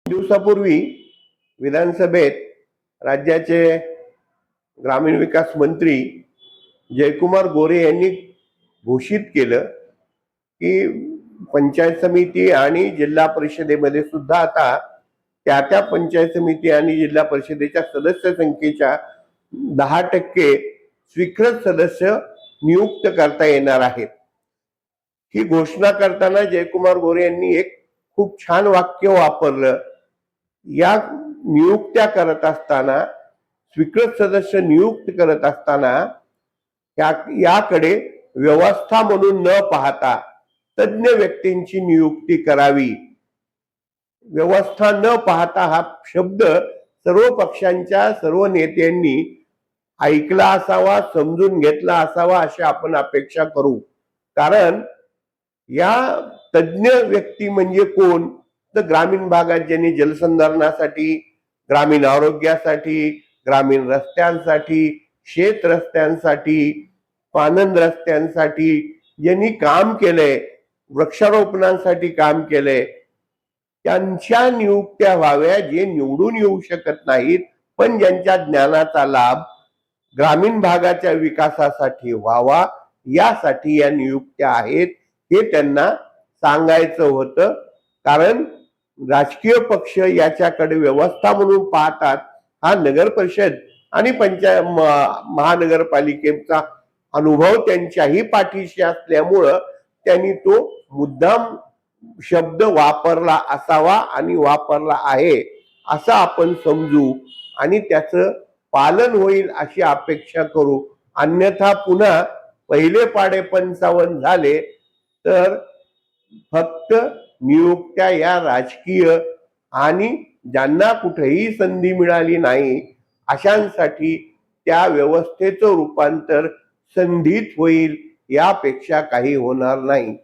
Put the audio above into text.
दिवसापूर्वी विधानसभेत राज्याचे ग्रामीण विकास मंत्री जयकुमार गोरे यांनी घोषित केलं की पंचायत समिती आणि जिल्हा परिषदेमध्ये सुद्धा आता त्या पंचायत समिती आणि जिल्हा परिषदेच्या सदस्य संख्येच्या 10% स्वीकृत सदस्य नियुक्त करता येणार आहेत। ही घोषणा करताना जयकुमार गोरे यांनी एक खूप छान वाक्य वापरलं। या नियुक्त्या करत असताना, स्वीकृत सदस्य नियुक्त करत असताना याकडे व्यवस्था म्हणून न पाहता तज्ञ व्यक्तींची नियुक्ती करावी। व्यवस्था न पाहता हा शब्द सर्व पक्षांच्या सर्व नेत्यांनी ऐकला असावा, समजून घेतला असावा अशी आपण अपेक्षा करू। कारण या तज्ञ व्यक्ती म्हणजे कोण? तर ग्रामीण भागात ज्यांनी जलसंधारणासाठी, ग्रामीण आरोग्यासाठी, ग्रामीण रस्त्यांसाठी, शेत रस्त्यांसाठी, पानंद रस्त्यांसाठी ज्यांनी काम केलंय, वृक्षारोपणासाठी काम केलंय, त्यांच्या नियुक्त्या व्हाव्या। जे निवडून येऊ शकत नाहीत पण ज्यांच्या ज्ञानाचा लाभ ग्रामीण भागाच्या विकासासाठी व्हावा, यासाठी या नियुक्त्या आहेत हे त्यांना सांगायचं होतं। कारण राजकीय पक्ष याच्याकडे व्यवस्था म्हणून पाहतात। हा नगर परिषद आणि महानगरपालिकेचा अनुभव त्यांच्याही पाठीशी असल्यामुळं त्यांनी तो मुद्दाम शब्द वापरला असावा आणि वापरला आहे असं आपण समजू आणि त्याचं पालन होईल अशी अपेक्षा करू। अन्यथा पुन्हा पहिले पाडे 55 झाले तर फक्त नियुक्त्या या राजकीय आणि ज्यांना कुठेही संधी मिळाली नाही अशांसाठी त्या व्यवस्थेचं रूपांतर संधीत होईल, यापेक्षा काही होणार नाही।